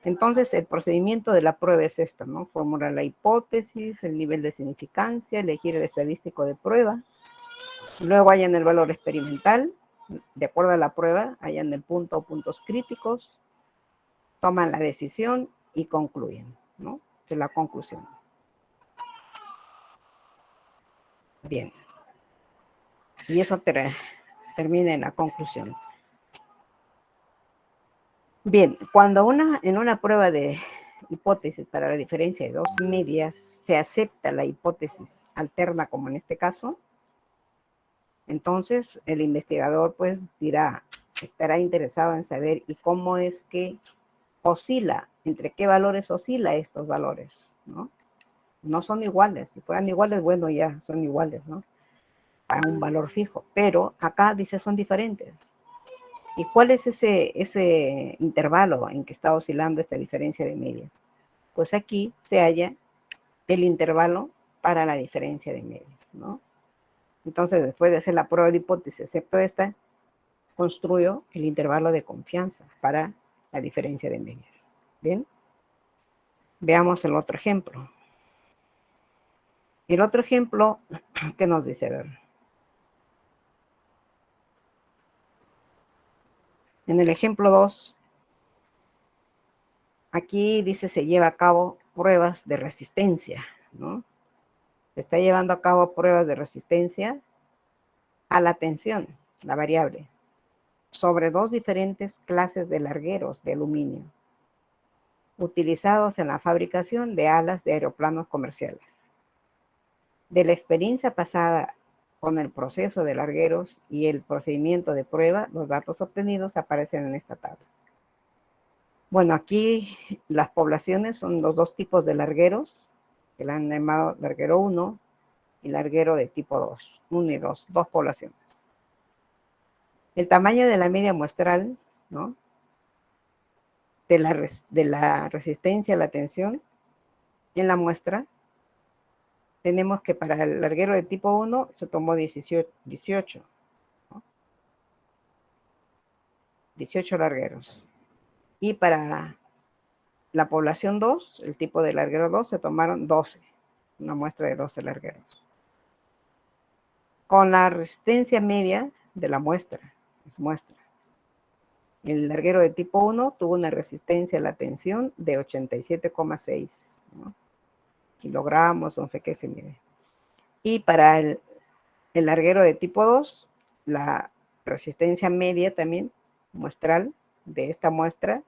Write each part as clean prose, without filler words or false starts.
Entonces, el procedimiento de la prueba es esto, ¿no? Formular la hipótesis, el nivel de significancia, elegir el estadístico de prueba. Luego hallan el valor experimental, de acuerdo a la prueba, hallan el punto o puntos críticos, toman la decisión y concluyen, ¿no? De la conclusión. Bien. Y eso termina en la conclusión. Bien, cuando en una prueba de hipótesis para la diferencia de dos medias se acepta la hipótesis alterna, como en este caso, entonces el investigador pues estará interesado en saber y cómo es que oscila, entre qué valores oscila estos valores, ¿no? No son iguales, si fueran iguales, bueno, ya son iguales, ¿no? A un valor fijo, pero acá dice son diferentes. ¿Y cuál es ese intervalo en que está oscilando esta diferencia de medias? Pues aquí se halla el intervalo para la diferencia de medias, ¿no? Entonces, después de hacer la prueba de hipótesis, excepto esta, construyo el intervalo de confianza para la diferencia de medias. ¿Bien? Veamos el otro ejemplo. El otro ejemplo, ¿qué nos dice? A ver. En el ejemplo 2, aquí dice se lleva a cabo pruebas de resistencia, ¿no? Se está llevando a cabo pruebas de resistencia a la tensión, la variable, sobre dos diferentes clases de largueros de aluminio, utilizados en la fabricación de alas de aeroplanos comerciales. De la experiencia pasada con el proceso de largueros y el procedimiento de prueba, los datos obtenidos aparecen en esta tabla. Bueno, aquí las poblaciones son los dos tipos de largueros, que la han llamado larguero 1 y larguero de tipo 2, 1 y 2, dos poblaciones. El tamaño de la media muestral, ¿no? De la resistencia a la tensión en la muestra, tenemos que para el larguero de tipo 1 se tomó 18, ¿no? 18 largueros. Y para la población 2, el tipo de larguero 2, se tomaron 12, una muestra de 12 largueros. Con la resistencia media de la muestra, es muestra. El larguero de tipo 1 tuvo una resistencia a la tensión de 87,6, ¿no? Kilogramos, no sé qué se mide. Y para el larguero de tipo 2, la resistencia media también muestral de esta muestra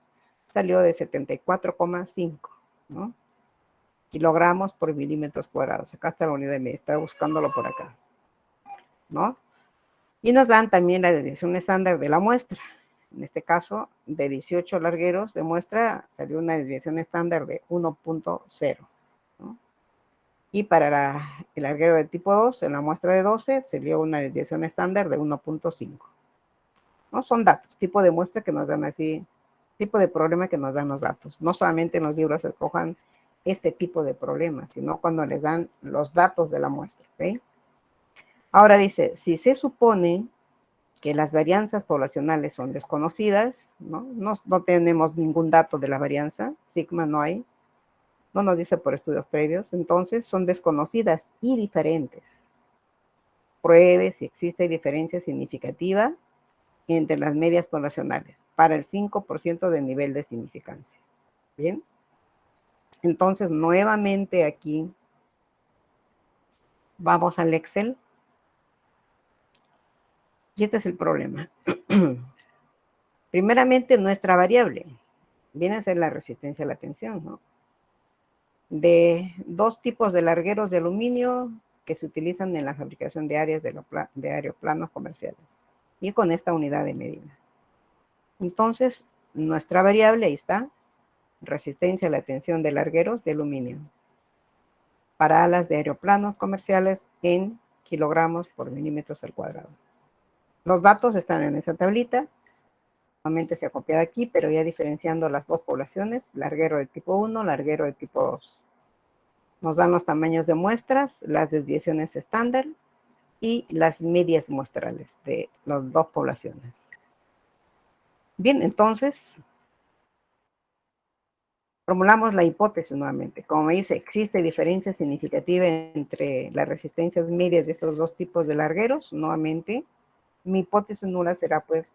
salió de 74,5, ¿no? Kilogramos por milímetros cuadrados. Acá está la unidad de medida, está buscándolo por acá, ¿no? Y nos dan también la desviación estándar de la muestra. En este caso, de 18 largueros de muestra, salió una desviación estándar de 1.0, ¿no? Y para el larguero de tipo 2, en la muestra de 12, salió una desviación estándar de 1.5. ¿No? Son datos, tipo de muestra que nos dan así, tipo de problema que nos dan los datos. No solamente en los libros se escojan este tipo de problemas, sino cuando les dan los datos de la muestra, ¿ok? Ahora dice, si se supone que las varianzas poblacionales son desconocidas, ¿no? No tenemos ningún dato de la varianza, sigma no hay, no nos dice por estudios previos, entonces son desconocidas y diferentes. Pruebe si existe diferencia significativa entre las medias poblacionales para el 5% de nivel de significancia. ¿Bien? Entonces, nuevamente aquí vamos al Excel. Y este es el problema. Primeramente, nuestra variable viene a ser la resistencia a la tensión, ¿no? De dos tipos de largueros de aluminio que se utilizan en la fabricación de áreas de aeroplanos comerciales. Y con esta unidad de medida. Entonces, nuestra variable, ahí está, resistencia a la tensión de largueros de aluminio para alas de aeroplanos comerciales en kilogramos por milímetros al cuadrado. Los datos están en esa tablita, normalmente se ha copiado aquí, pero ya diferenciando las dos poblaciones, larguero de tipo 1, larguero de tipo 2. Nos dan los tamaños de muestras, las desviaciones estándar y las medias muestrales de las dos poblaciones. Bien, entonces, Formulamos la hipótesis nuevamente. Como me dice, existe diferencia significativa entre las resistencias medias de estos dos tipos de largueros. Nuevamente, mi hipótesis nula será pues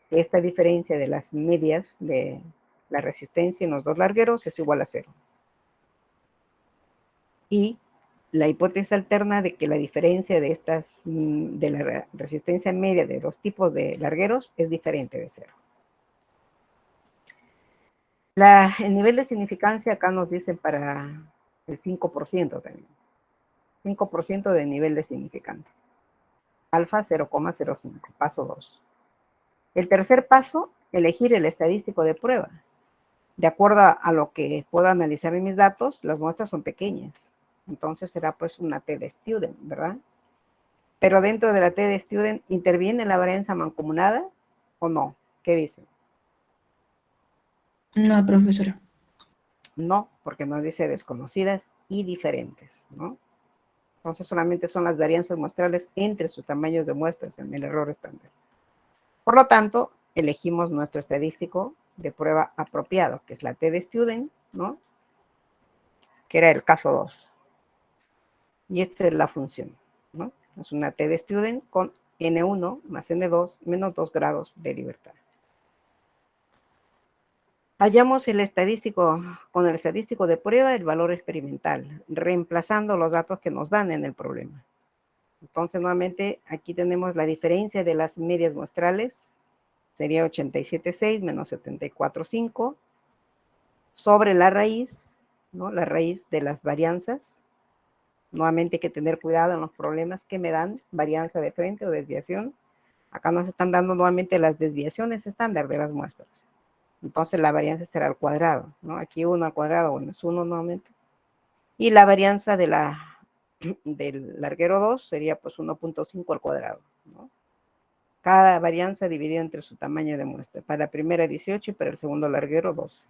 que esta diferencia de las medias de la resistencia en los dos largueros es igual a 0. Y la hipótesis alterna de que la diferencia de estas, de la resistencia media de dos tipos de largueros es diferente de 0. El nivel de significancia acá nos dicen para el 5% también. 5% de nivel de significancia. Alfa 0,05, paso 2. El tercer paso, elegir el estadístico de prueba. De acuerdo a lo que puedo analizar en mis datos, las muestras son pequeñas. Entonces será pues una T de student, ¿verdad? Pero dentro de la T de student, ¿interviene la varianza mancomunada o no? ¿Qué dicen? No, profesora. No, porque nos dice desconocidas y diferentes, ¿no? Entonces solamente son las varianzas muestrales entre sus tamaños de muestras en el error estándar. Por lo tanto, elegimos nuestro estadístico de prueba apropiado, que es la T de student, ¿no? Que era el caso 2. Y esta es la función, ¿no? Es una T de student con N1 más N2 menos 2 grados de libertad. Hallamos el estadístico, con el estadístico de prueba, el valor experimental, reemplazando los datos que nos dan en el problema. Entonces, nuevamente, aquí tenemos la diferencia de las medias muestrales, sería 87,6 menos 74,5, sobre la raíz, ¿no? La raíz de las varianzas. Nuevamente hay que tener cuidado en los problemas que me dan varianza de frente o desviación. Acá nos están dando nuevamente las desviaciones estándar de las muestras. Entonces la varianza será al cuadrado, ¿no? Aquí 1 al cuadrado, bueno, es 1 nuevamente. Y la varianza del larguero 2 sería pues 1.5 al cuadrado, ¿no? Cada varianza dividida entre su tamaño de muestra. Para la primera 18 y para el segundo larguero 12.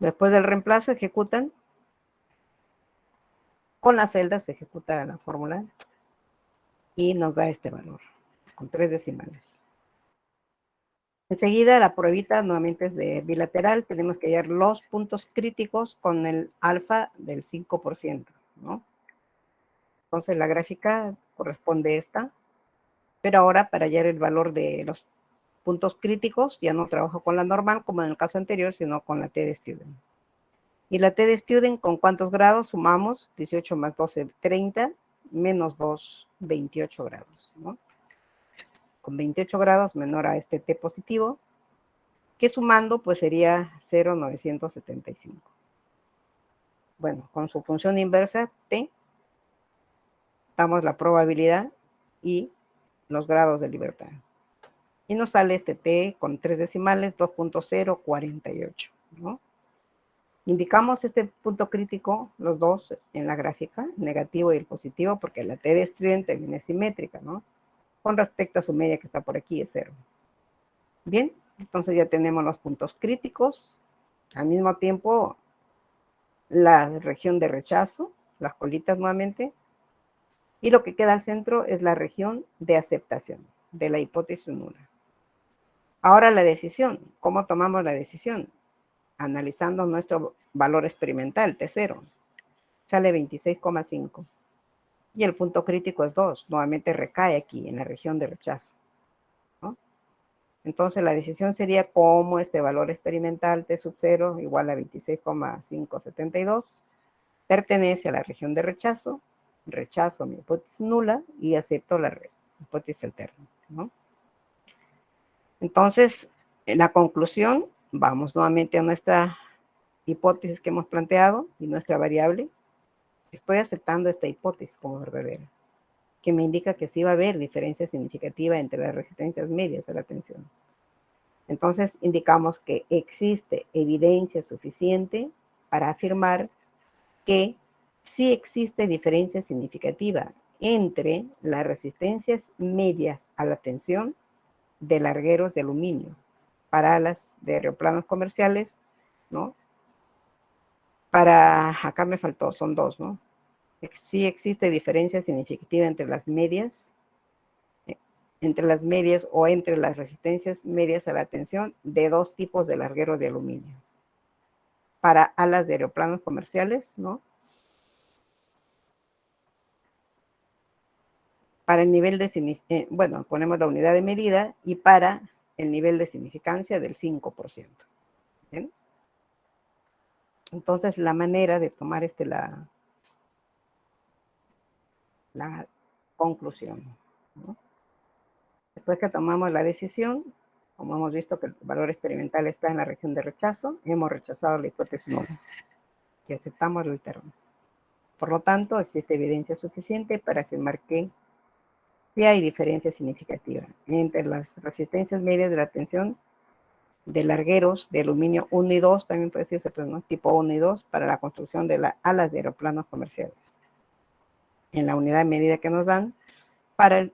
Después del reemplazo ejecutan. Con las celdas se ejecuta la fórmula y nos da este valor, con 3 decimales. Enseguida la pruebita nuevamente es de bilateral, tenemos que hallar los puntos críticos con el alfa del 5%, ¿no? Entonces la gráfica corresponde a esta, pero ahora para hallar el valor de los puntos críticos ya no trabajo con la normal como en el caso anterior, sino con la T de student. Y la T de student, ¿con cuántos grados sumamos? 18 más 12, 30, menos 2, 28 grados, ¿no? Con 28 grados menor a este T positivo, que sumando pues sería 0,975. Bueno, con su función inversa, T, damos la probabilidad y los grados de libertad. Y nos sale este T con 3 decimales, 2.048, ¿no? Indicamos este punto crítico, los dos en la gráfica, el negativo y el positivo, porque la T de estudiante viene simétrica, ¿no? Con respecto a su media que está por aquí, es 0. Bien, entonces ya tenemos los puntos críticos. Al mismo tiempo, la región de rechazo, las colitas nuevamente. Y lo que queda al centro es la región de aceptación de la hipótesis nula. Ahora la decisión. ¿Cómo tomamos la decisión? Analizando nuestro valor experimental, T0. Sale 26,5. Y el punto crítico es 2. Nuevamente recae aquí en la región de rechazo, ¿no? Entonces la decisión sería cómo este valor experimental T sub 0 igual a 26,572 pertenece a la región de rechazo, rechazo mi hipótesis nula y acepto la hipótesis alterna, ¿no? Entonces, en la conclusión, vamos nuevamente a nuestra hipótesis que hemos planteado y nuestra variable. Estoy aceptando esta hipótesis como verdadera, que me indica que sí va a haber diferencia significativa entre las resistencias medias a la tensión. Entonces, indicamos que existe evidencia suficiente para afirmar que sí existe diferencia significativa entre las resistencias medias a la tensión de largueros de aluminio para alas de aeroplanos comerciales, ¿no? Acá me faltó, son dos, ¿no? Sí existe diferencia significativa entre las medias o entre las resistencias medias a la tensión de dos tipos de largueros de aluminio. para alas de aeroplanos comerciales, ¿no? Para el nivel de, bueno, ponemos la unidad de medida y para el nivel de significancia del 5%. ¿Bien? Entonces, la manera de tomar la conclusión, ¿no? Después que tomamos la decisión, como hemos visto que el valor experimental está en la región de rechazo, hemos rechazado la hipótesis nula y aceptamos el termo. Por lo tanto, existe evidencia suficiente para afirmar que sí hay diferencia significativa entre las resistencias medias de la tensión de largueros de aluminio 1 y 2, también puede decirse, pues, ¿no? Tipo 1 y 2, para la construcción de las alas de aeroplanos comerciales. En la unidad de medida que nos dan, para el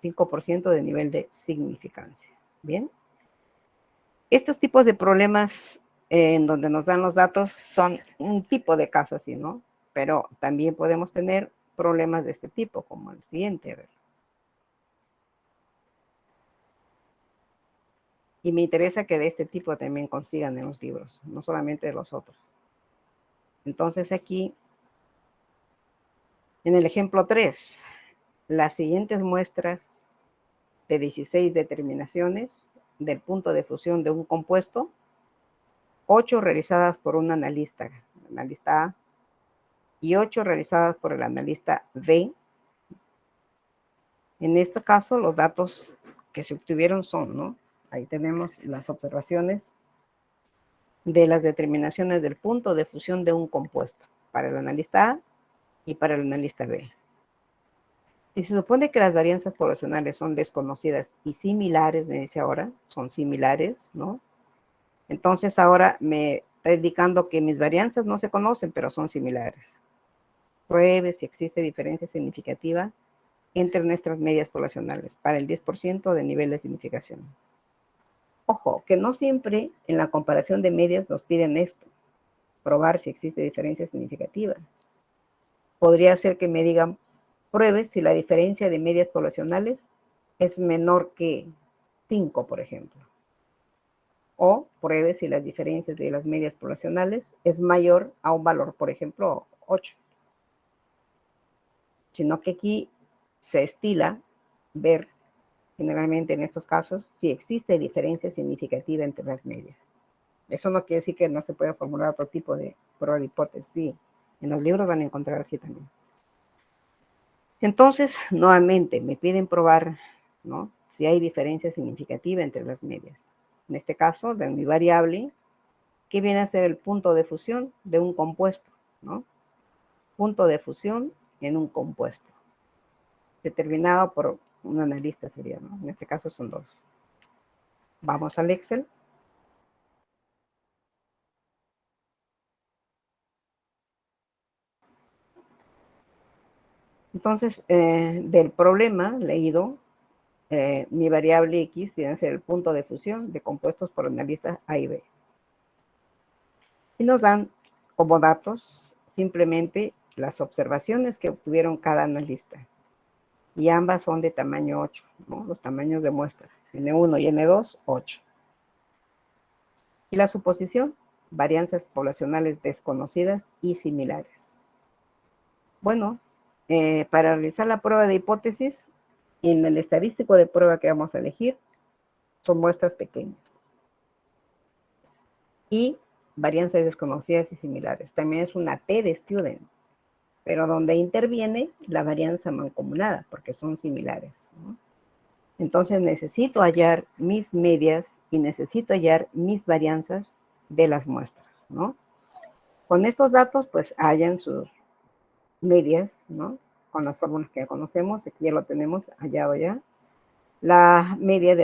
5% de nivel de significancia. Bien. Estos tipos de problemas en donde nos dan los datos son un tipo de caso así, ¿no? Pero también podemos tener problemas de este tipo, como el siguiente. A ver. Y me interesa que de este tipo también consigan en los libros, no solamente de los otros. Entonces aquí, en el ejemplo 3, las siguientes muestras de 16 determinaciones del punto de fusión de un compuesto, 8 realizadas por un analista A, y 8 realizadas por el analista B. En este caso, los datos que se obtuvieron son, ¿no? Ahí tenemos las observaciones de las determinaciones del punto de fusión de un compuesto para el analista A y para el analista B. Si se supone que las varianzas poblacionales son desconocidas y similares, me dice ahora, son similares, ¿no? Entonces ahora me está indicando que mis varianzas no se conocen, pero son similares. Pruebe si existe diferencia significativa entre nuestras medias poblacionales para el 10% de nivel de significación. Ojo, que no siempre en la comparación de medias nos piden esto, probar si existe diferencia significativa. Podría ser que me digan, pruebe si la diferencia de medias poblacionales es menor que 5, por ejemplo. O pruebe si las diferencias de las medias poblacionales es mayor a un valor, por ejemplo, 8. Sino que aquí se estila ver, generalmente en estos casos, si existe diferencia significativa entre las medias. Eso no quiere decir que no se pueda formular otro tipo de prueba de hipótesis. Sí, en los libros van a encontrar así también. Entonces, nuevamente, me piden probar, ¿no?, si hay diferencia significativa entre las medias. En este caso, de mi variable, que viene a ser el punto de fusión de un compuesto, ¿no? Punto de fusión en un compuesto, determinado por un analista sería, ¿no? En este caso son 2. Vamos al Excel. Entonces, del problema leído, mi variable X viene a ser el punto de fusión de compuestos por analistas A y B. Y nos dan como datos simplemente las observaciones que obtuvieron cada analista. Y ambas son de tamaño 8, ¿no? Los tamaños de muestra. N1 y N2, 8. Y la suposición, varianzas poblacionales desconocidas y similares. Bueno, para realizar la prueba de hipótesis, en el estadístico de prueba que vamos a elegir, son muestras pequeñas. Y varianzas desconocidas y similares. También es una T de student, pero donde interviene la varianza mancomunada, porque son similares, ¿no? Entonces necesito hallar mis medias y necesito hallar mis varianzas de las muestras, ¿no? Con estos datos, pues hallan sus medias, ¿no? Con las fórmulas que ya conocemos, aquí ya lo tenemos hallado ya. La media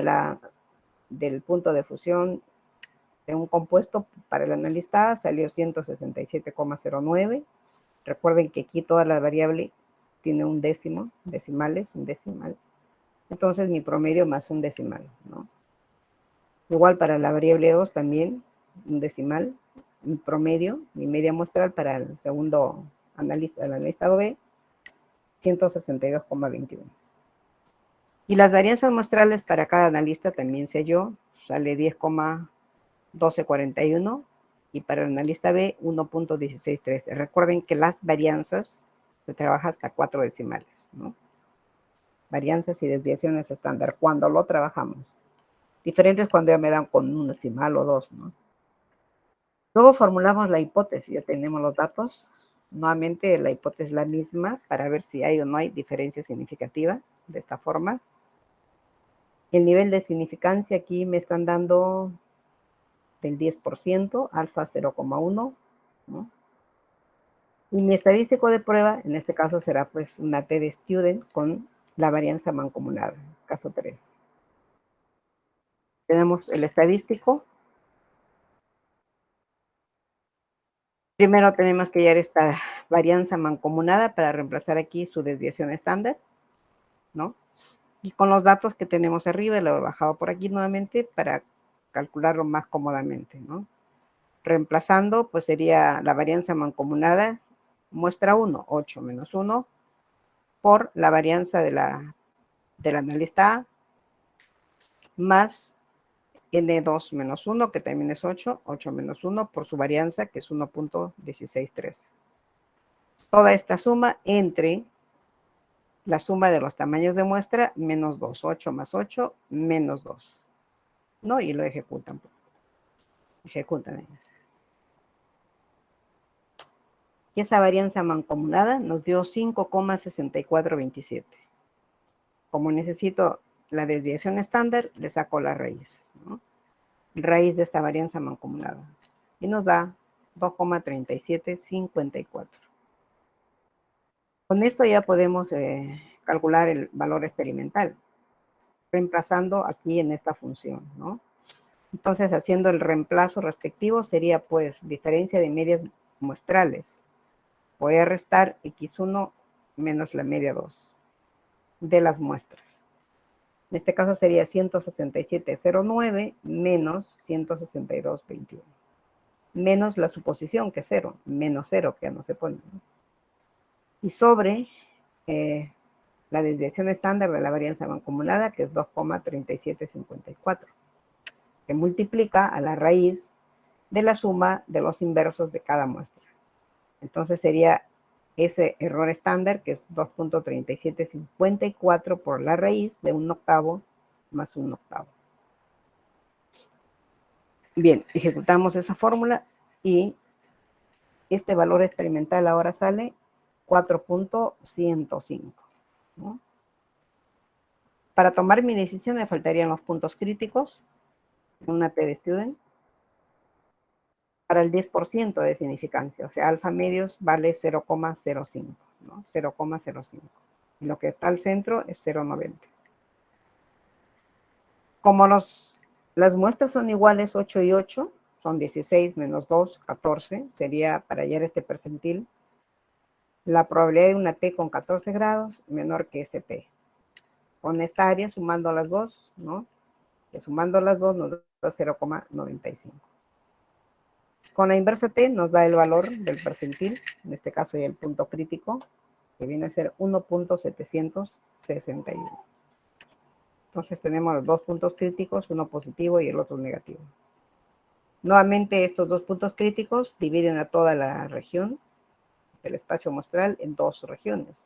del punto de fusión de un compuesto para el analista A salió 167,09. Recuerden que aquí toda la variable tiene un décimo, decimales, un decimal. Entonces mi promedio más un decimal, ¿no? Igual para la variable 2 también, un decimal, mi promedio, mi media muestral para el segundo analista, el analista B, 162,21. Y las varianzas muestrales para cada analista también se halló, sale 10,1241 y para el analista B 1.1613. Recuerden que las varianzas se trabaja hasta 4 decimales, ¿no? Varianzas y desviaciones estándar, cuando lo trabajamos. Diferentes cuando ya me dan con un decimal o dos, ¿no? Luego formulamos la hipótesis, ya tenemos los datos. Nuevamente la hipótesis es la misma para ver si hay o no hay diferencia significativa de esta forma. El nivel de significancia aquí me están dando del 10%, alfa 0,1, ¿no? Y mi estadístico de prueba, en este caso será pues una T de student con la varianza mancomunada, caso 3. Tenemos el estadístico. Primero tenemos que hallar esta varianza mancomunada para reemplazar aquí su desviación estándar, ¿no? Y con los datos que tenemos arriba, lo he bajado por aquí nuevamente para calcularlo más cómodamente, ¿no? Reemplazando, pues sería la varianza mancomunada, muestra 1, 8 menos 1, por la varianza del analista A, más N2 menos 1, que también es 8, 8 menos 1, por su varianza, que es 1.163. Toda esta suma entre la suma de los tamaños de muestra, menos 2, 8 más 8, menos 2. ¿No? Y lo ejecutan. Ejecutan. Y esa varianza mancomunada nos dio 5,6427. Como necesito la desviación estándar, le saco la raíz, ¿no? Raíz de esta varianza mancomunada. Y nos da 2,3754. Con esto ya podemos calcular el valor experimental, reemplazando aquí en esta función, ¿no? Entonces, haciendo el reemplazo respectivo, sería pues diferencia de medias muestrales. Voy a restar x1 menos la media 2 de las muestras. En este caso sería 167,09 menos 162,21. Menos la suposición, que es 0, menos 0, que ya no se pone, ¿no? Y sobre la desviación estándar de la varianza mancomunada, que es 2,3754, que multiplica a la raíz de la suma de los inversos de cada muestra. Entonces sería ese error estándar, que es 2,3754 por la raíz de 1/8 más 1/8. Bien, ejecutamos esa fórmula y este valor experimental ahora sale 4.105, ¿no? Para tomar mi decisión me faltarían los puntos críticos, una T de student, para el 10% de significancia, o sea, alfa medios vale 0,05, ¿no? 0,05. Y lo que está al centro es 0,90. Como las muestras son iguales 8 y 8, son 16 menos 2, 14, sería para hallar este percentil, la probabilidad de una T con 14 grados menor que este T. Con esta área, sumando las dos, ¿no? Que sumando las dos nos da 0,95. Con la inversa T nos da el valor del percentil, en este caso ya el punto crítico, que viene a ser 1.761. Entonces tenemos los dos puntos críticos, uno positivo y el otro negativo. Nuevamente estos dos puntos críticos dividen a toda la región del espacio muestral en dos regiones.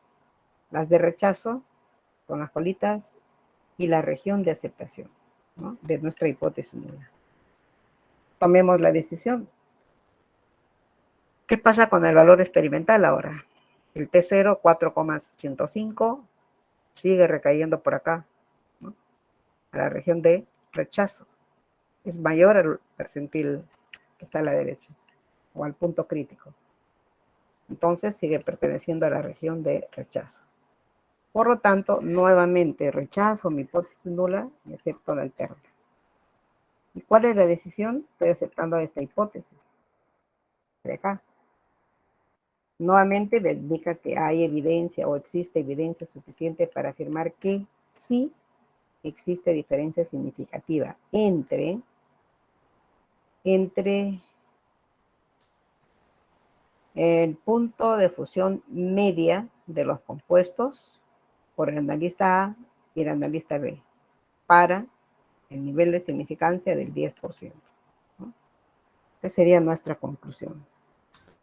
Las de rechazo, con las colitas, y la región de aceptación, ¿no? De nuestra hipótesis nula. Tomemos la decisión. ¿Qué pasa con el valor experimental ahora? El T0, 4,105, sigue recayendo por acá, ¿no? A la región de rechazo. Es mayor al percentil que está a la derecha, o al punto crítico. Entonces sigue perteneciendo a la región de rechazo. Por lo tanto, nuevamente rechazo mi hipótesis nula y acepto la alterna. ¿Y cuál es la decisión? Estoy aceptando esta hipótesis de acá. Nuevamente me indica que hay evidencia o existe evidencia suficiente para afirmar que sí existe diferencia significativa entre el punto de fusión media de los compuestos por el analista A y el analista B para el nivel de significancia del 10%, ¿no? ¿Qué sería nuestra conclusión?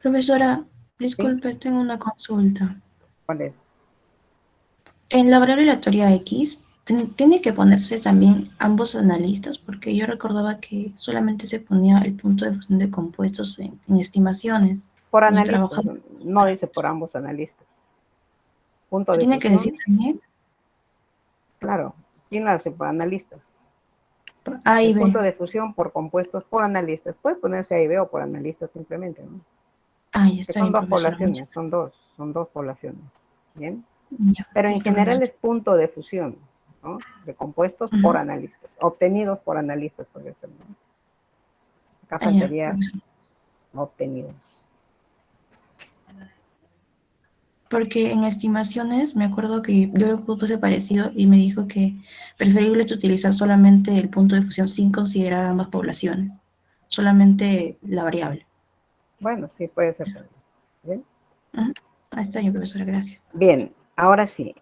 Profesora, ¿Sí? disculpe, tengo una consulta. ¿Cuál es? En la variable aleatoria X, ¿tiene que ponerse también ambos analistas? Porque yo recordaba que solamente se ponía el punto de fusión de compuestos en estimaciones. Por Y analistas, trabajaba. no dice por ambos analistas. Punto de Tiene que decir fusión, también claro. ¿Quién lo hace? Por analistas. por A y El B. punto de fusión por compuestos por analistas. Puede ponerse A y B o por analistas simplemente, ¿no? Ah, ya Que está son bien, dos profesora. Muchas poblaciones, son dos poblaciones. ¿Bien? gracias. Ya, Pero en listo, general profesora. es punto de fusión, ¿no? De compuestos por Ujú. analistas, obtenidos por analistas, por eso, ¿no? Acá Ah, ya, faltaría profesora. obtenidos. Porque en estimaciones me acuerdo que yo lo puse parecido y me dijo que preferible es utilizar solamente el punto de fusión sin considerar ambas poblaciones, solamente la variable. Bueno, sí, puede ser también. ¿Bien? Ujú. Ahí está bien, profesora, gracias. Bien, ahora sí.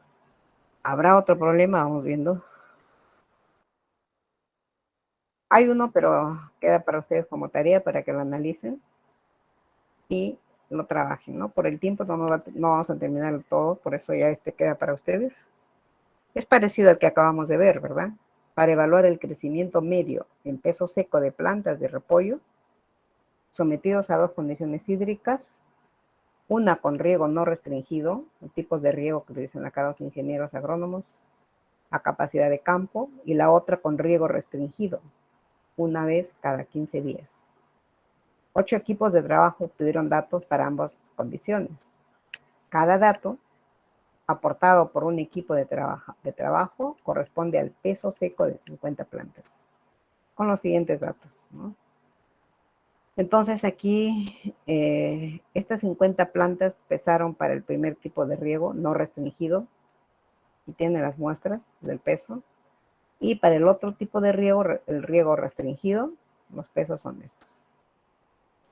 ¿Habrá otro problema? Vamos viendo. Hay uno, pero queda para ustedes como tarea para que lo analicen y lo trabajen, ¿no? Por el tiempo no vamos a terminar todo, por eso ya este queda para ustedes. Es parecido al que acabamos de ver, ¿verdad? Para evaluar el crecimiento medio en peso seco de plantas de repollo, sometidos a dos condiciones hídricas, una con riego no restringido, tipos de riego que dicen acá los ingenieros agrónomos, a capacidad de campo, y la otra con riego restringido, una vez cada 15 días. 8 equipos de trabajo obtuvieron datos para ambas condiciones. Cada dato, aportado por un equipo de trabajo, corresponde al peso seco de 50 plantas, con los siguientes datos, ¿no? Entonces aquí, estas 50 plantas pesaron para el primer tipo de riego no restringido, y tiene las muestras del peso, y para el otro tipo de riego, el riego restringido, los pesos son estos.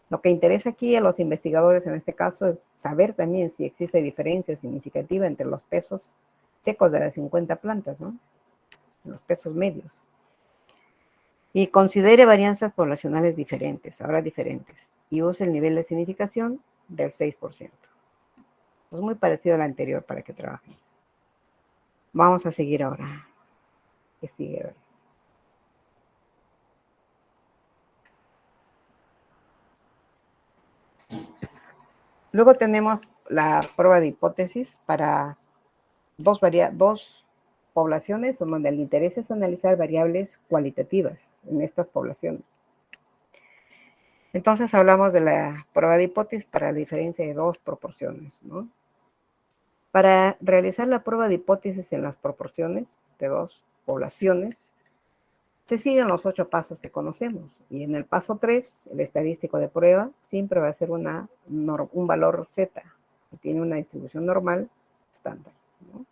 Lo que interesa aquí a los investigadores en este caso es saber también si existe diferencia significativa entre los pesos secos de las 50 plantas, ¿no? Los pesos medios. Y considere varianzas poblacionales diferentes, ahora diferentes, y use el nivel de significación del 6%. Pues muy parecido al anterior para que trabajen. Vamos a seguir ahora. ¿Qué sigue ahora? Luego tenemos la prueba de hipótesis para dos poblaciones donde el interés es analizar variables cualitativas en estas poblaciones. Entonces hablamos de la prueba de hipótesis para la diferencia de dos proporciones, ¿no? Para realizar la prueba de hipótesis en las proporciones de dos poblaciones, se siguen los 8 pasos que conocemos. Y en el paso 3, el estadístico de prueba siempre va a ser un valor Z, que tiene una distribución normal estándar, ¿no?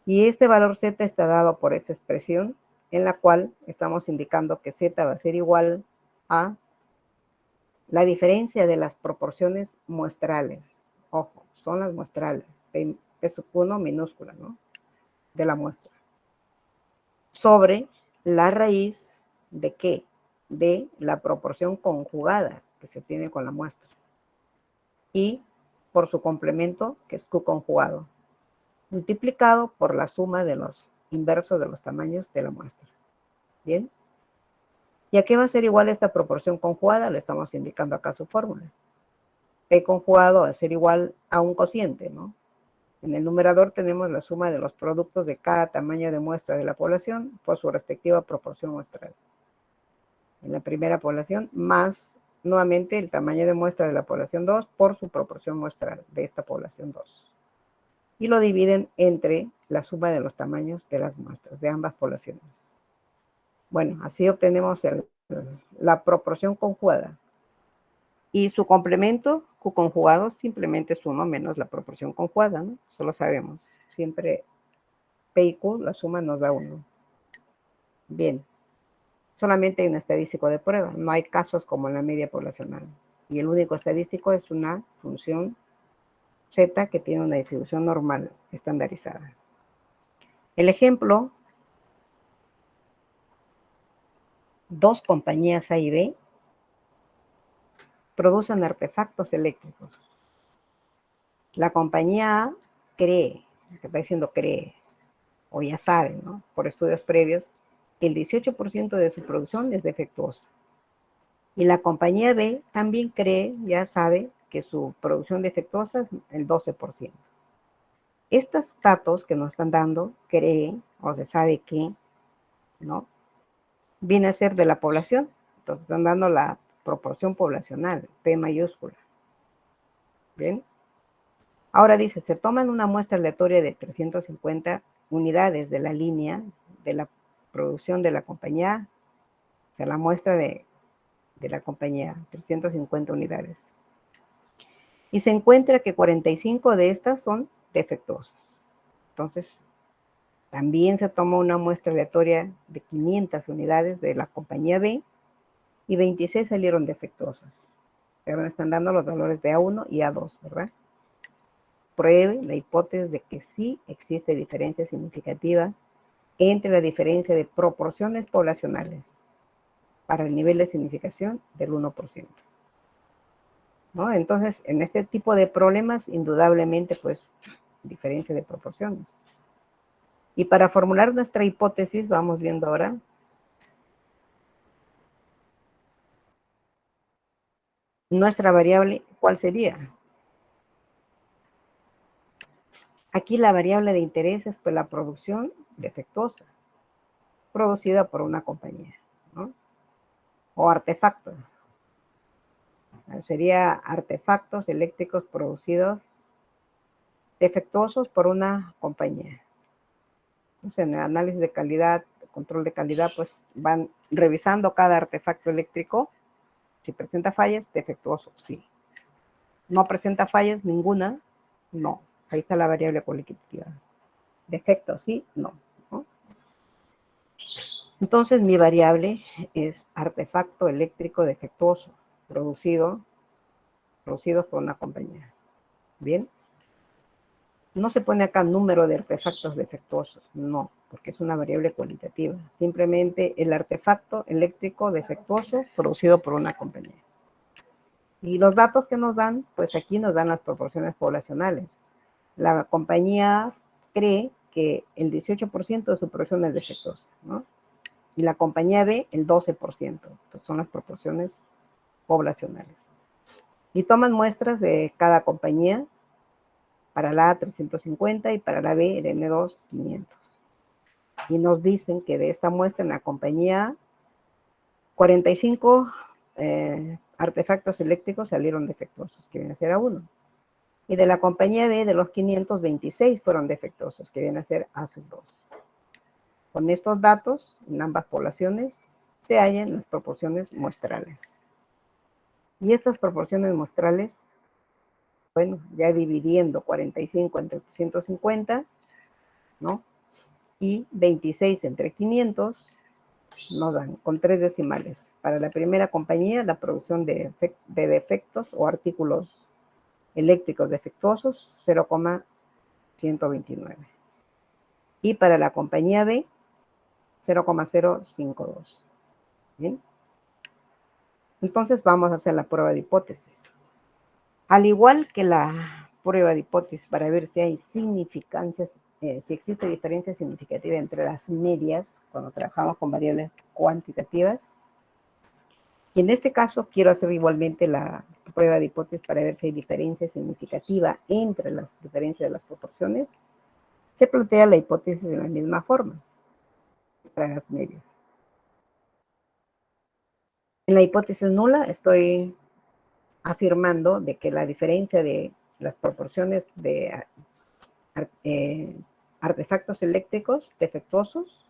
Y este valor Z está dado por esta expresión, en la cual estamos indicando que Z va a ser igual a la diferencia de las proporciones muestrales. Ojo, son las muestrales. P sub 1 minúscula, ¿no? De la muestra. Sobre la raíz de ¿qué? De la proporción conjugada que se obtiene con la muestra. Y por su complemento, que es Q conjugado, multiplicado por la suma de los inversos de los tamaños de la muestra. ¿Bien? ¿Y a qué va a ser igual esta proporción conjugada? Le estamos indicando acá su fórmula. P conjugado va a ser igual a un cociente, ¿no? En el numerador tenemos la suma de los productos de cada tamaño de muestra de la población por su respectiva proporción muestral. En la primera población, más nuevamente el tamaño de muestra de la población 2 por su proporción muestral de esta población 2. Y lo dividen entre la suma de los tamaños de las muestras de ambas poblaciones. Bueno, así obtenemos la proporción conjugada. Y su complemento, Q conjugado, simplemente es 1 menos la proporción conjugada, ¿no? Eso lo sabemos. Siempre P y Q, la suma nos da 1. Bien. Solamente hay un estadístico de prueba. No hay casos como en la media poblacional. Y el único estadístico es una función Z que tiene una distribución normal estandarizada. El ejemplo, dos compañías A y B producen artefactos eléctricos. La compañía A cree, que está diciendo cree, o ya sabe, ¿no? Por estudios previos, que el 18% de su producción es defectuosa. Y la compañía B también cree, ya sabe, que su producción defectuosa es el 12%. Estos datos que nos están dando, cree, o se sabe que, ¿no? Viene a ser de la población. Entonces están dando la proporción poblacional, P mayúscula. ¿Bien? Ahora dice, se toman una muestra aleatoria de 350 unidades de la línea de la producción de la compañía, o sea, la muestra de la compañía, 350 unidades. Y se encuentra que 45 de estas son defectuosas. Entonces, también se tomó una muestra aleatoria de 500 unidades de la compañía B y 26 salieron defectuosas. Pero me están dando los valores de A1 y A2, ¿verdad? Pruebe la hipótesis de que sí existe diferencia significativa entre la diferencia de proporciones poblacionales para el nivel de significación del 1%. ¿No? Entonces, en este tipo de problemas, indudablemente, pues, diferencia de proporciones. Y para formular nuestra hipótesis, vamos viendo ahora, nuestra variable, ¿cuál sería? Aquí la variable de interés es pues, la producción defectuosa, producida por una compañía, ¿no? O artefactos. Sería artefactos eléctricos producidos defectuosos por una compañía. Entonces, en el análisis de calidad, control de calidad, pues van revisando cada artefacto eléctrico. Si presenta fallas, defectuoso, sí. No presenta fallas, ninguna, no. Ahí está la variable cualitativa. Defecto, sí, no, ¿no? Entonces, mi variable es artefacto eléctrico defectuoso, producidos por una compañía. ¿Bien? No se pone acá número de artefactos defectuosos, no, porque es una variable cualitativa. Simplemente el artefacto eléctrico defectuoso producido por una compañía. Y los datos que nos dan, pues aquí nos dan las proporciones poblacionales. La compañía cree que el 18% de su producción es defectuosa, ¿no? Y la compañía B, el 12%. Entonces son las proporciones poblacionales. Y toman muestras de cada compañía, para la A 350 y para la B el N2 500. Y nos dicen que de esta muestra en la compañía 45 artefactos eléctricos salieron defectuosos, que viene a ser A1. Y de la compañía B, de los 526 fueron defectuosos, que viene a ser A2. Con estos datos, en ambas poblaciones, se hallan las proporciones muestrales. Y estas proporciones muestrales, bueno, ya dividiendo 45 entre 350, ¿no? Y 26 entre 500, nos dan con 3 decimales. Para la primera compañía, la producción de defectos o artículos eléctricos defectuosos, 0,129. Y para la compañía B, 0,052. ¿Bien? Entonces vamos a hacer la prueba de hipótesis. Al igual que la prueba de hipótesis para ver si hay significancias, si existe diferencia significativa entre las medias cuando trabajamos con variables cuantitativas. Y en este caso quiero hacer igualmente la prueba de hipótesis para ver si hay diferencia significativa entre las diferencias de las proporciones. Se plantea la hipótesis de la misma forma para las medias. En la hipótesis nula estoy afirmando de que la diferencia de las proporciones de artefactos eléctricos defectuosos,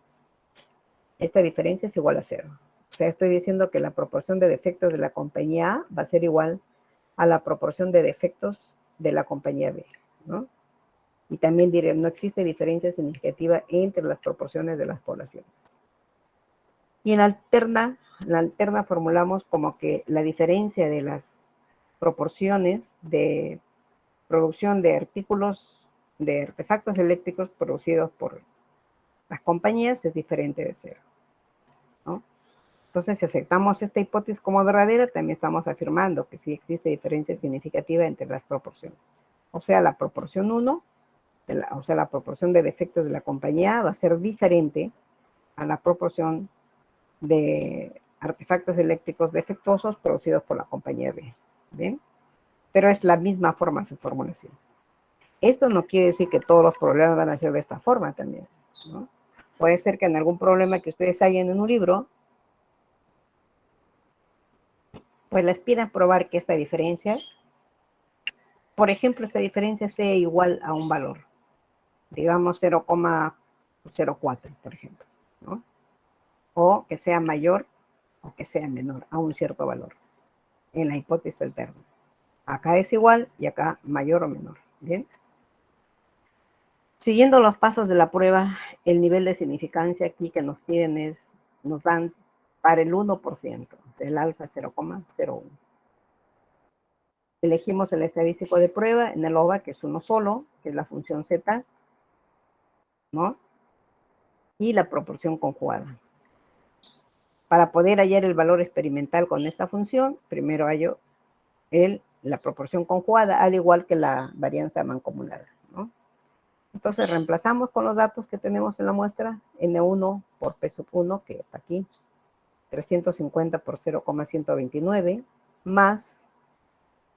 esta diferencia es igual a 0. O sea, estoy diciendo que la proporción de defectos de la compañía A va a ser igual a la proporción de defectos de la compañía B, ¿no? Y también diré, no existe diferencia significativa entre las proporciones de las poblaciones. Y en la alterna formulamos como que la diferencia de las proporciones de producción de artefactos eléctricos producidos por las compañías es diferente de 0, ¿no? Entonces, si aceptamos esta hipótesis como verdadera, también estamos afirmando que sí existe diferencia significativa entre las proporciones. O sea, la proporción 1, o sea, la proporción de defectos de la compañía A va a ser diferente a la proporción de artefactos eléctricos defectuosos producidos por la compañía B. ¿Bien? Pero es la misma forma su formulación. Esto no quiere decir que todos los problemas van a ser de esta forma también, ¿no? Puede ser que en algún problema que ustedes hallen en un libro, pues les pidan probar que esta diferencia, por ejemplo, esta diferencia sea igual a un valor, digamos 0,04, por ejemplo, ¿no? O que sea mayor o que sea menor a un cierto valor, en la hipótesis alterna. Acá es igual y acá mayor o menor, ¿bien? Siguiendo los pasos de la prueba, el nivel de significancia aquí que nos piden nos dan para el 1%, o sea, el alfa 0,01. Elegimos el estadístico de prueba en el OVA, que es uno solo, que es la función Z, ¿no? Y la proporción conjugada. Para poder hallar el valor experimental con esta función, primero hallo la proporción conjugada, al igual que la varianza mancomunada, ¿no? Entonces reemplazamos con los datos que tenemos en la muestra, N1 por P sub 1, que está aquí, 350 por 0,129, más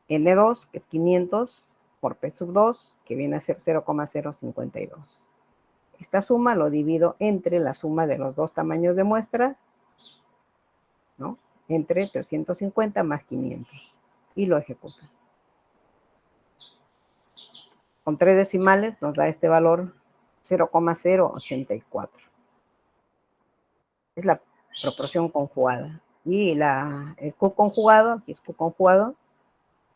N2, que es 500 por P sub 2, que viene a ser 0,052. Esta suma lo divido entre la suma de los dos tamaños de muestra, ¿no? Entre 350 más 500, y lo ejecuto. Con 3 decimales nos da este valor 0,084. Es la proporción conjugada. Y el Q conjugado, aquí es Q conjugado,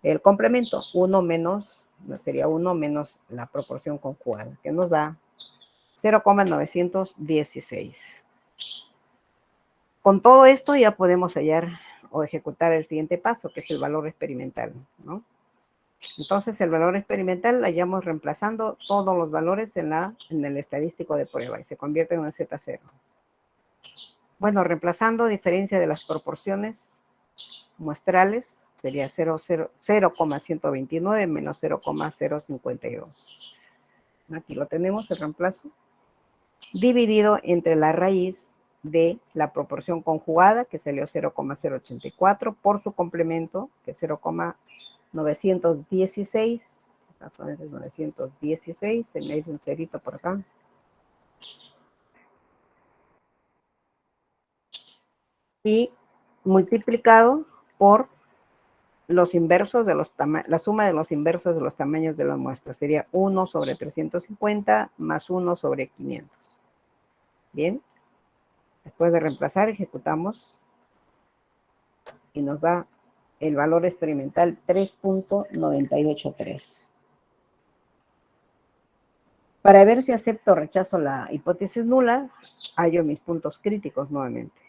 el complemento, 1 menos, sería 1 menos la proporción conjugada, que nos da 0,916. Con todo esto ya podemos hallar o ejecutar el siguiente paso, que es el valor experimental, ¿no? Entonces, el valor experimental la hallamos reemplazando todos los valores en el estadístico de prueba y se convierte en un Z0. Bueno, reemplazando diferencia de las proporciones muestrales, sería 0,129 menos 0,052. Aquí lo tenemos, el reemplazo, dividido entre la raíz de la proporción conjugada, que salió 0,084, por su complemento, que es 0,916, razón es 916, se me hizo un cerito por acá. Y multiplicado por los inversos de la suma de los inversos de los tamaños de la muestra. Sería 1 sobre 350 más 1 sobre 500. Bien. Después de reemplazar, ejecutamos y nos da el valor experimental 3.983. Para ver si acepto o rechazo la hipótesis nula, hallo mis puntos críticos nuevamente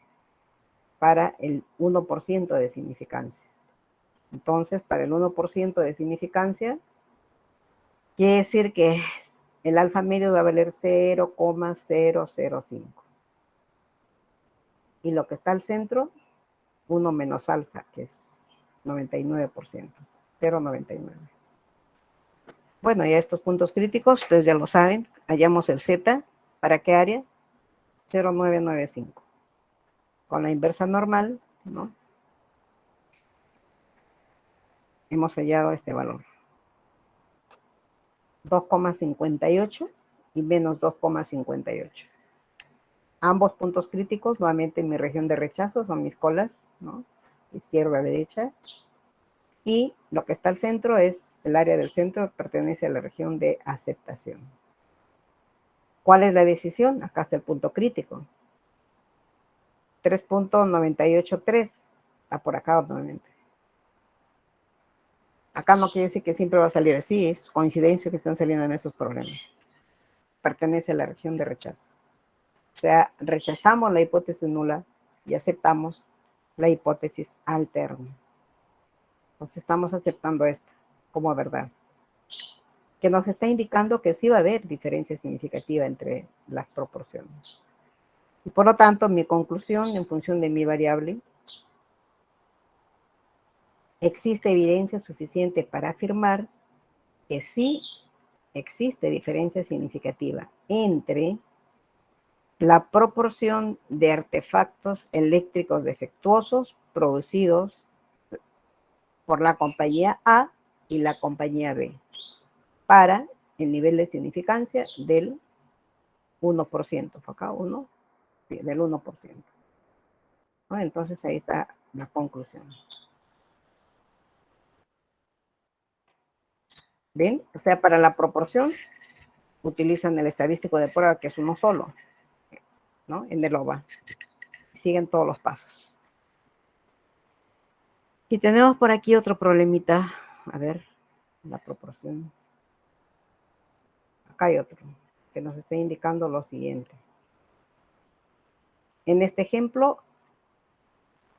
para el 1% de significancia. Entonces, para el 1% de significancia, quiere decir que el alfa medio va a valer 0,005. Y lo que está al centro, 1 menos alfa, que es 99%, 0,99. Bueno, ya estos puntos críticos, ustedes ya lo saben, hallamos el Z, ¿para qué área? 0,995. Con la inversa normal, ¿no? Hemos hallado este valor. 2,58 y menos 2,58. Ambos puntos críticos, nuevamente en mi región de rechazo, son mis colas, ¿no? Izquierda, derecha. Y lo que está al centro es, el área del centro pertenece a la región de aceptación. ¿Cuál es la decisión? Acá está el punto crítico. 3.983. Está por acá nuevamente. Acá no quiere decir que siempre va a salir así, es coincidencia que están saliendo en esos problemas. Pertenece a la región de rechazo. O sea, rechazamos la hipótesis nula y aceptamos la hipótesis alterna. Entonces estamos aceptando esta como verdad, que nos está indicando que sí va a haber diferencia significativa entre las proporciones. Y por lo tanto, mi conclusión en función de mi variable, existe evidencia suficiente para afirmar que sí existe diferencia significativa entre la proporción de artefactos eléctricos defectuosos producidos por la compañía A y la compañía B para el nivel de significancia del 1%. ¿Fue acá 1? Sí, del 1%. ¿No? Entonces ahí está la conclusión. ¿Ven? O sea, para la proporción utilizan el estadístico de prueba, que es uno solo, ¿no? En el OVA. Siguen todos los pasos. Y tenemos por aquí otro problemita. A ver, la proporción. Acá hay otro que nos está indicando lo siguiente. En este ejemplo,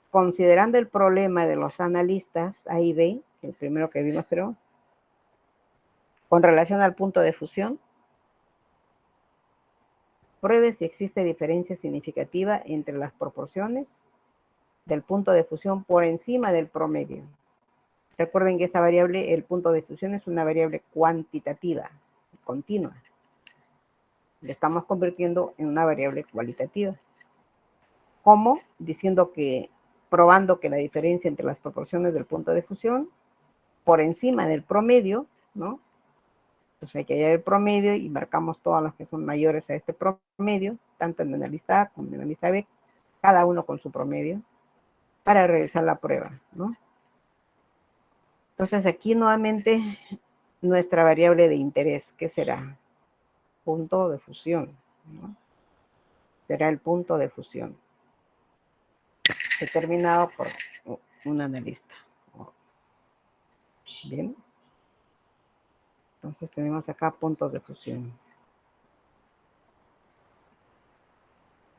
considerando el problema de los analistas A y B, el primero que vimos, creo, con relación al punto de fusión, pruebe si existe diferencia significativa entre las proporciones del punto de fusión por encima del promedio. Recuerden que esta variable, el punto de fusión, es una variable cuantitativa, continua. Le estamos convirtiendo en una variable cualitativa. ¿Cómo? Diciendo que, probando que la diferencia entre las proporciones del punto de fusión por encima del promedio, ¿no? Entonces hay que hallar el promedio y marcamos todas las que son mayores a este promedio, tanto en el analista A como en el analista B, cada uno con su promedio, para realizar la prueba, ¿no? Entonces aquí nuevamente nuestra variable de interés, ¿qué será? Punto de fusión, ¿no? Será el punto de fusión, determinado por un analista. Bien. Entonces tenemos acá puntos de fusión.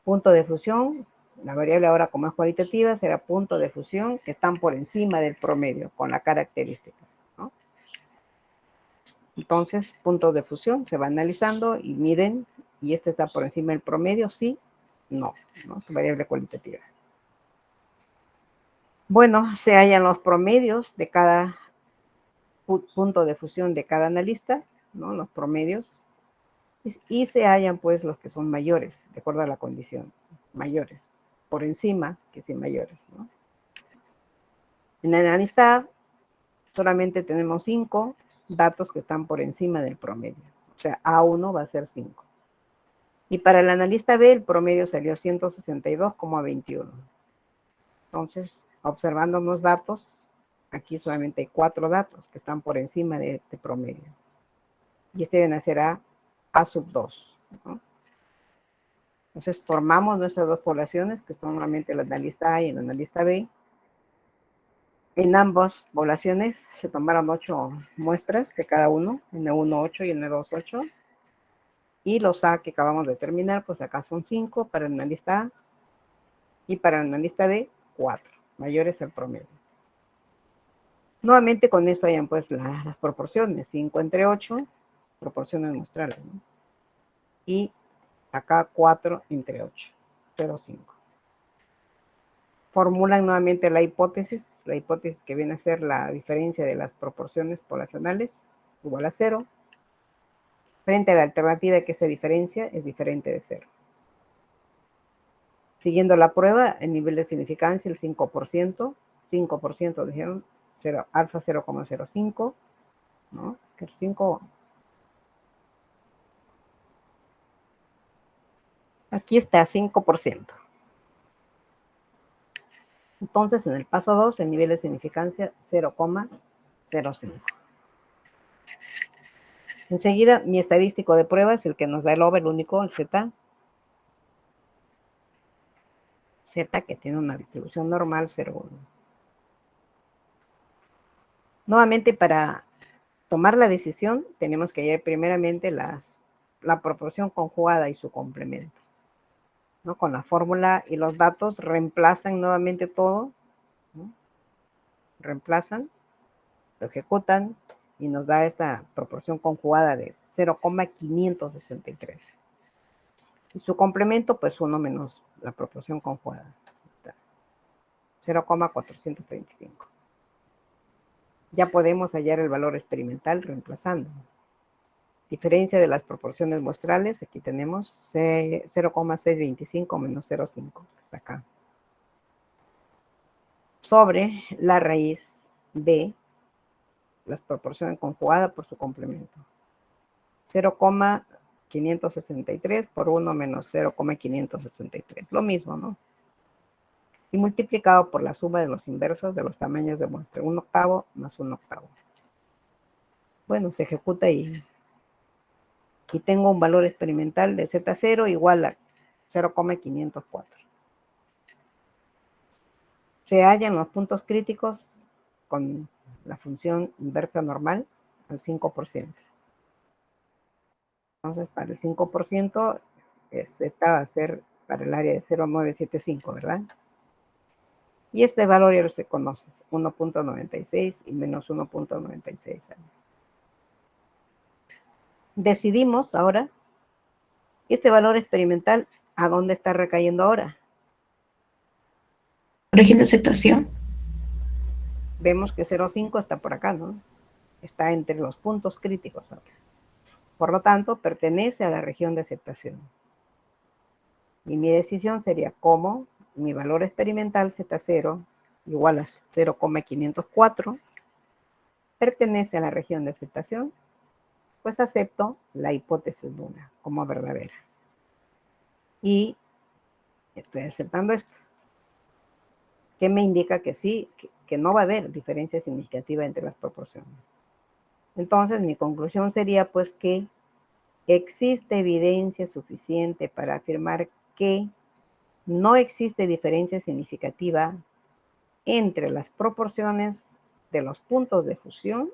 Punto de fusión, la variable ahora como es cualitativa, será punto de fusión que están por encima del promedio con la característica, ¿no? Entonces, puntos de fusión se va analizando y miden, y este está por encima del promedio, sí, no, ¿no? Es variable cualitativa. Bueno, se hallan los promedios de cada punto de fusión de cada analista, ¿no? Los promedios. Y se hallan pues los que son mayores, de acuerdo a la condición, mayores, por encima que sí mayores, ¿no? En el analista A solamente tenemos 5 datos que están por encima del promedio, o sea, A1 va a ser 5. Y para el analista B el promedio salió 162,21. Entonces, observando los datos, aquí solamente hay 4 datos que están por encima de este promedio. Y este deben ser A sub 2, ¿no? Entonces formamos nuestras dos poblaciones, que son normalmente el analista A y el analista B. En ambas poblaciones se tomaron 8 muestras de cada uno, en el 1, 8 y en el 2, 8. Y los A que acabamos de terminar, pues acá son 5 para el analista A y para el analista B, 4, mayores al promedio. Nuevamente con esto hayan pues las proporciones, 5 entre 8, proporciones muestrales, ¿no? Y acá 4 entre 8, 0,5. Formulan nuevamente la hipótesis que viene a ser la diferencia de las proporciones poblacionales igual a 0, frente a la alternativa que esta diferencia es diferente de 0. Siguiendo la prueba, el nivel de significancia, el 5%, 5% dijeron, alfa 0,05, ¿no? Que el 5... Aquí está, 5%. Entonces, en el paso 2, el nivel de significancia 0,05. Enseguida, mi estadístico de prueba es el que nos da el over, el único, el Z. Z que tiene una distribución normal 0,1. Nuevamente, para tomar la decisión, tenemos que hallar primeramente la proporción conjugada y su complemento, ¿no? Con la fórmula y los datos reemplazan nuevamente todo, ¿no? Reemplazan, lo ejecutan y nos da esta proporción conjugada de 0,563. Y su complemento, pues 1 menos la proporción conjugada. 0,435. Ya podemos hallar el valor experimental reemplazando. Diferencia de las proporciones muestrales, aquí tenemos 0,625 menos 0,5, está acá. Sobre la raíz de las proporciones conjugadas por su complemento. 0,563 por 1 menos 0,563. Lo mismo, ¿no? Y multiplicado por la suma de los inversos de los tamaños de muestra. 1/8 más 1/8. Bueno, se ejecuta y tengo un valor experimental de Z0 igual a 0,504. Se hallan los puntos críticos con la función inversa normal al 5%. Entonces, para el 5%, Z va a ser para el área de 0,975, ¿verdad? Y este valor ya se conoce, 1.96 y menos 1.96. Decidimos ahora, este valor experimental, ¿a dónde está recayendo ahora? Régimen de aceptación. Vemos que 0,5 está por acá, ¿no? Está entre los puntos críticos ahora. Por lo tanto, pertenece a la región de aceptación. Y mi decisión sería cómo mi valor experimental Z0 igual a 0,504 pertenece a la región de aceptación, pues acepto la hipótesis nula como verdadera. Y estoy aceptando esto, que me indica que sí, que no va a haber diferencia significativa entre las proporciones. Entonces, mi conclusión sería pues que existe evidencia suficiente para afirmar que no existe diferencia significativa entre las proporciones de los puntos de fusión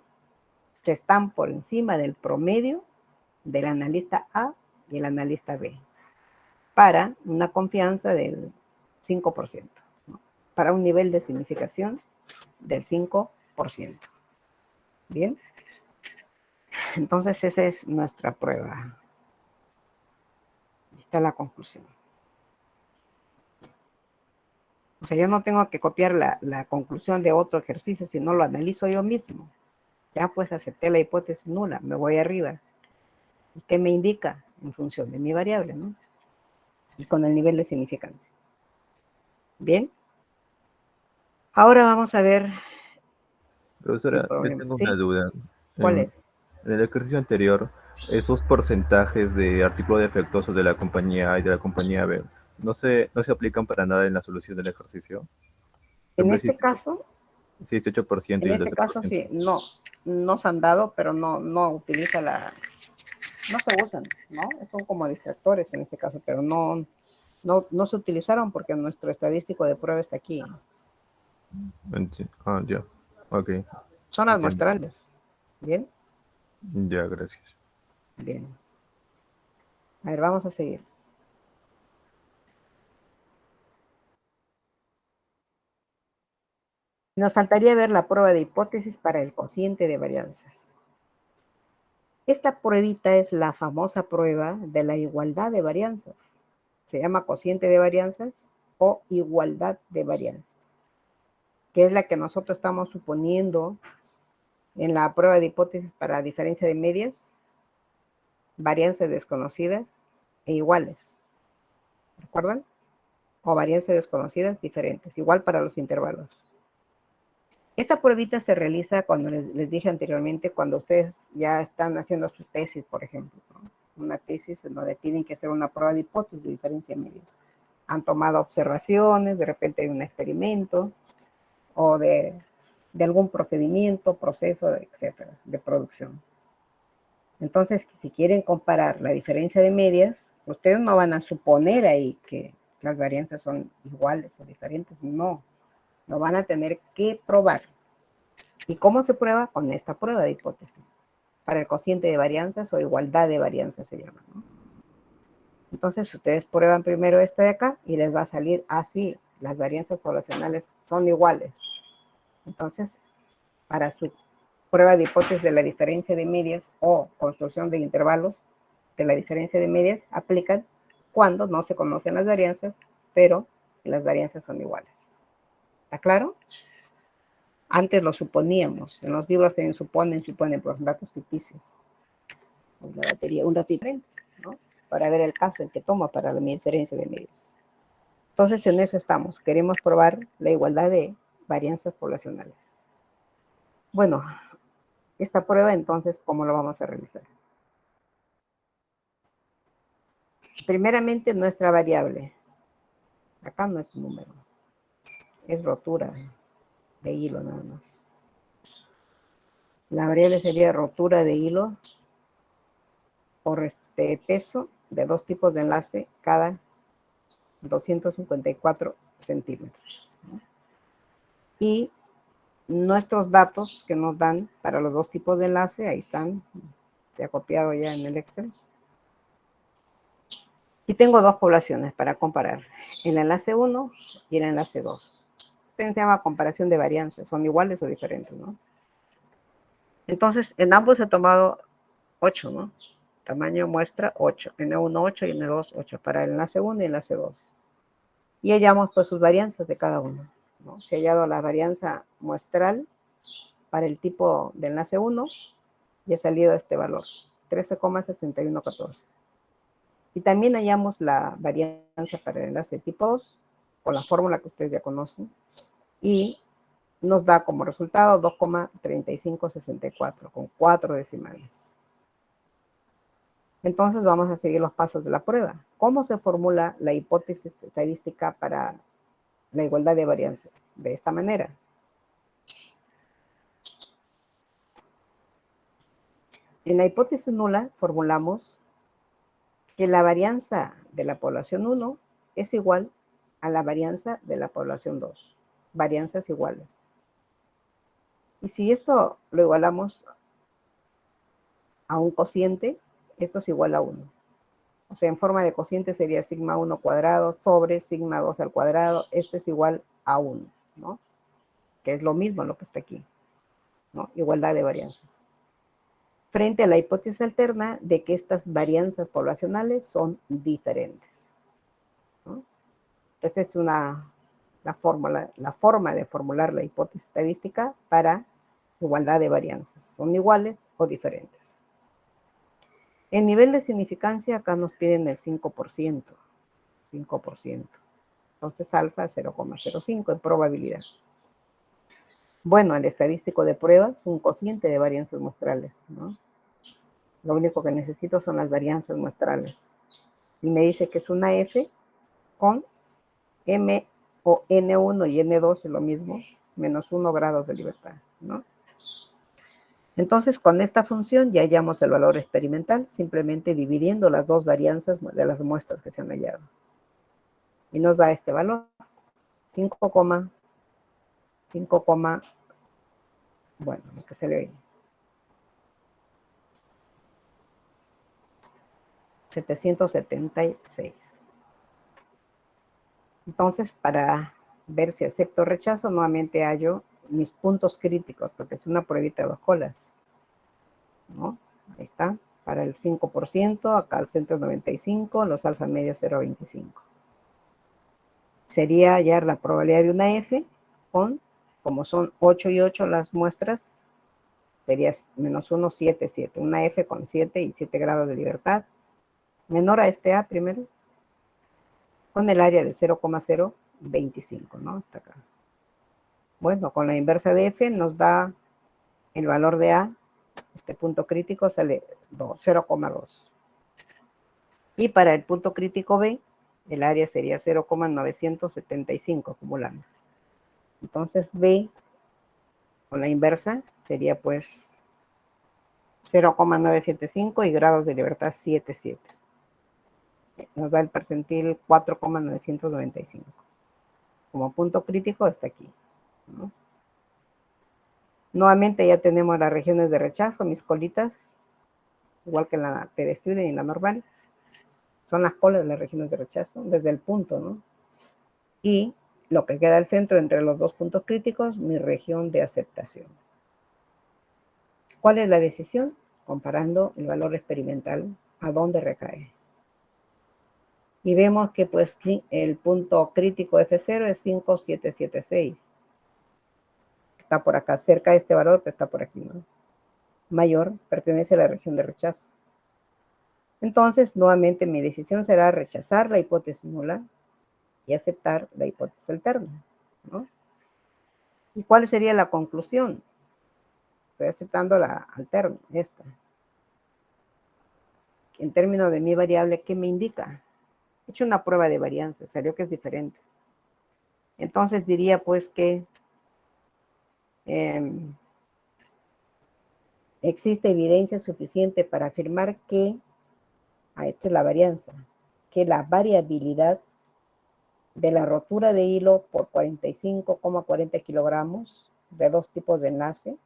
que están por encima del promedio del analista A y el analista B, para una confianza del 5%, ¿no? Para un nivel de significación del 5%. Bien, entonces esa es nuestra prueba. Esta es la conclusión. O sea, yo no tengo que copiar la conclusión de otro ejercicio, sino lo analizo yo mismo. Ya pues acepté la hipótesis nula, me voy arriba. ¿Y qué me indica? En función de mi variable, ¿no? Y con el nivel de significancia. Bien. Ahora vamos a ver. Profesora, yo tengo ¿Sí? una duda. ¿Cuál En, es? en el ejercicio anterior, esos porcentajes de artículos defectuosos de la compañía A y de la compañía B, no se aplican para nada en la solución del ejercicio. Por En ejemplo, este caso, 18% y el 12%. sí, no nos han dado, pero no utiliza no se usan, ¿no? Son como distractores en este caso, pero no se utilizaron porque nuestro estadístico de prueba está aquí. Ah, ya. Ok. Son las Entiendo. muestrales. ¿Bien? Ya, gracias. Bien. A ver, vamos a seguir. Nos faltaría ver la prueba de hipótesis para el cociente de varianzas. Esta pruebita es la famosa prueba de la igualdad de varianzas. Se llama cociente de varianzas o igualdad de varianzas, que es la que nosotros estamos suponiendo en la prueba de hipótesis para diferencia de medias, varianzas desconocidas e iguales. ¿Recuerdan? O varianzas desconocidas diferentes, igual para los intervalos. Esta pruebita se realiza cuando les dije anteriormente, cuando ustedes ya están haciendo su tesis, por ejemplo, ¿no? Una tesis en donde tienen que hacer una prueba de hipótesis de diferencia de medias. Han tomado observaciones, de repente hay un experimento, o de algún procedimiento, proceso, etcétera, de producción. Entonces, si quieren comparar la diferencia de medias, ustedes no van a suponer ahí que las varianzas son iguales o diferentes, no. Lo van a tener que probar. ¿Y cómo se prueba? Con esta prueba de hipótesis. Para el cociente de varianzas o igualdad de varianzas se llama, ¿no? Entonces, ustedes prueban primero esta de acá y les va a salir así. Las varianzas poblacionales son iguales. Entonces, para su prueba de hipótesis de la diferencia de medias o construcción de intervalos de la diferencia de medias, aplican cuando no se conocen las varianzas, pero las varianzas son iguales. ¿Está claro? Antes lo suponíamos. En los libros también suponen, pero son datos ficticios. La batería, un dato diferente, ¿no? Para ver el caso en que toma para la inferencia de medidas. Entonces, en eso estamos. Queremos probar la igualdad de varianzas poblacionales. Bueno, esta prueba, entonces, ¿cómo lo vamos a realizar? Primeramente, nuestra variable. Acá no es un número. Es rotura de hilo nada más. La variable sería rotura de hilo por peso de dos tipos de enlace cada 254 centímetros. Y nuestros datos que nos dan para los dos tipos de enlace, ahí están, se ha copiado ya en el Excel. Y tengo dos poblaciones para comparar, el enlace 1 y el enlace 2. Se llama comparación de varianzas, son iguales o diferentes, ¿no? Entonces, en ambos he tomado 8, ¿no? Tamaño muestra 8, N1 8 y N2 8, para el enlace 1 y el enlace 2. Y hallamos pues sus varianzas de cada uno, ¿no? Se ha hallado la varianza muestral para el tipo de enlace 1 y ha salido este valor, 13,6114. Y también hallamos la varianza para el enlace tipo 2, con la fórmula que ustedes ya conocen, y nos da como resultado 2,3564, con 4 decimales. Entonces vamos a seguir los pasos de la prueba. ¿Cómo se formula la hipótesis estadística para la igualdad de varianzas? De esta manera. En la hipótesis nula formulamos que la varianza de la población 1 es igual a la varianza de la población 2. Varianzas iguales. Y si esto lo igualamos a un cociente, esto es igual a 1. O sea, en forma de cociente sería sigma 1 cuadrado sobre sigma 2 al cuadrado. Esto es igual a 1, ¿no? Que es lo mismo lo que está aquí, ¿no? Igualdad de varianzas. Frente a la hipótesis alterna de que estas varianzas poblacionales son diferentes, ¿no? Esta es la forma de formular la hipótesis estadística para igualdad de varianzas. ¿Son iguales o diferentes? El nivel de significancia acá nos piden el 5%. 5%. Entonces alfa 0,05 en probabilidad. Bueno, el estadístico de pruebas es un cociente de varianzas muestrales, ¿no? Lo único que necesito son las varianzas muestrales. Y me dice que es una F con M o N1 y N2 es lo mismo, menos 1 grados de libertad, ¿no? Entonces, con esta función ya hallamos el valor experimental, simplemente dividiendo las dos varianzas de las muestras que se han hallado. Y nos da este valor, 5, bueno, lo que se le oye. 776. Entonces, para ver si acepto o rechazo, nuevamente hallo mis puntos críticos, porque es una pruebita de dos colas, ¿no? Ahí está, para el 5%, acá el centro 95, los alfa medios 0,25. Sería hallar la probabilidad de una F con, como son 8 y 8 las muestras, sería menos 1, 7, 7. Una F con 7 y 7 grados de libertad, menor a este A primero, con el área de 0,025, ¿no? Hasta acá. Bueno, con la inversa de F nos da el valor de A, este punto crítico sale 0,2. Y para el punto crítico B, el área sería 0,975 acumulando. Entonces B, con la inversa, sería pues 0,975 y grados de libertad 7,7. Nos da el percentil 4,995. Como punto crítico está aquí, ¿no? Nuevamente ya tenemos las regiones de rechazo, mis colitas, igual que en la TD-Student y en la normal. Son las colas de las regiones de rechazo, desde el punto, ¿no? Y lo que queda al centro entre los dos puntos críticos, mi región de aceptación. ¿Cuál es la decisión? Comparando el valor experimental, ¿a dónde recae? Y vemos que pues el punto crítico F0 es 5,776. Está por acá, cerca de este valor, que está por aquí, ¿no? Mayor, pertenece a la región de rechazo. Entonces, nuevamente mi decisión será rechazar la hipótesis nula y aceptar la hipótesis alterna, ¿no? ¿Y cuál sería la conclusión? Estoy aceptando la alterna, esta. En términos de mi variable, ¿qué me indica? He hecho una prueba de varianza, salió que es diferente. Entonces diría pues que existe evidencia suficiente para afirmar que, esta es la varianza, que la variabilidad de la rotura de hilo por 45,40 kilogramos de dos tipos de enlace,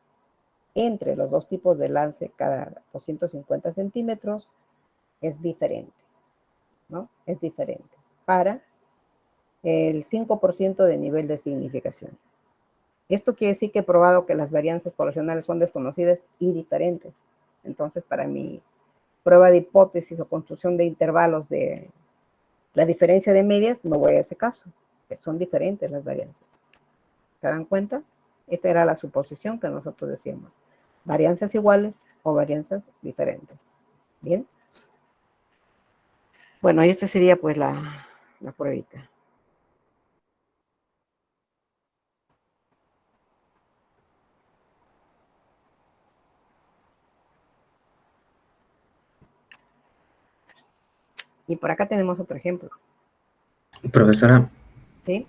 entre los dos tipos de enlace cada 250 centímetros, es diferente, ¿no? Es diferente para el 5% de nivel de significación. Esto quiere decir que he probado que las varianzas poblacionales son desconocidas y diferentes. Entonces, para mi prueba de hipótesis o construcción de intervalos de la diferencia de medias, me voy a ese caso, que son diferentes las varianzas. ¿Se dan cuenta? Esta era la suposición que nosotros decíamos. Varianzas iguales o varianzas diferentes. ¿Bien? Bueno, y esta sería pues la pruebita. Y por acá tenemos otro ejemplo. Profesora, ¿Sí?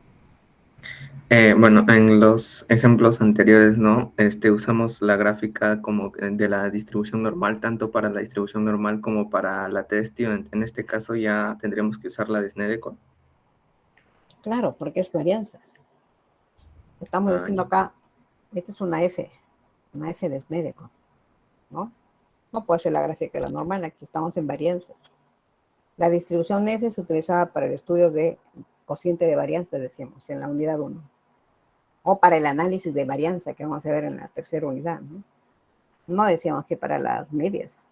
bueno, en los ejemplos anteriores, ¿no? Usamos la gráfica como de la distribución normal, tanto para la distribución normal como para la testio. En este caso ya tendríamos que usar la de Snedeker. Claro, porque es varianzas. Estamos diciendo acá, esta es una F de Snedeker, ¿no? No puede ser la gráfica de la normal, aquí estamos en varianzas. La distribución F se utilizaba para el estudio de cociente de varianza, decíamos, en la unidad 1. O para el análisis de varianza, que vamos a ver en la tercera unidad, ¿no? No decíamos que para las medias,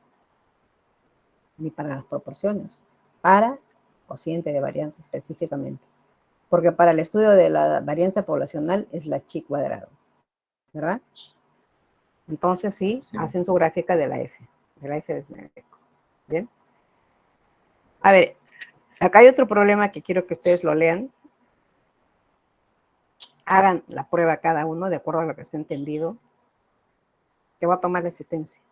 ni para las proporciones, para cociente de varianza específicamente. Porque para el estudio de la varianza poblacional es la chi cuadrado, ¿verdad? Entonces sí, hacen tu gráfica de la F de Snedeker. ¿Bien? A ver, acá hay otro problema que quiero que ustedes lo lean. Hagan la prueba cada uno de acuerdo a lo que esté entendido. Que va a tomar la existencia.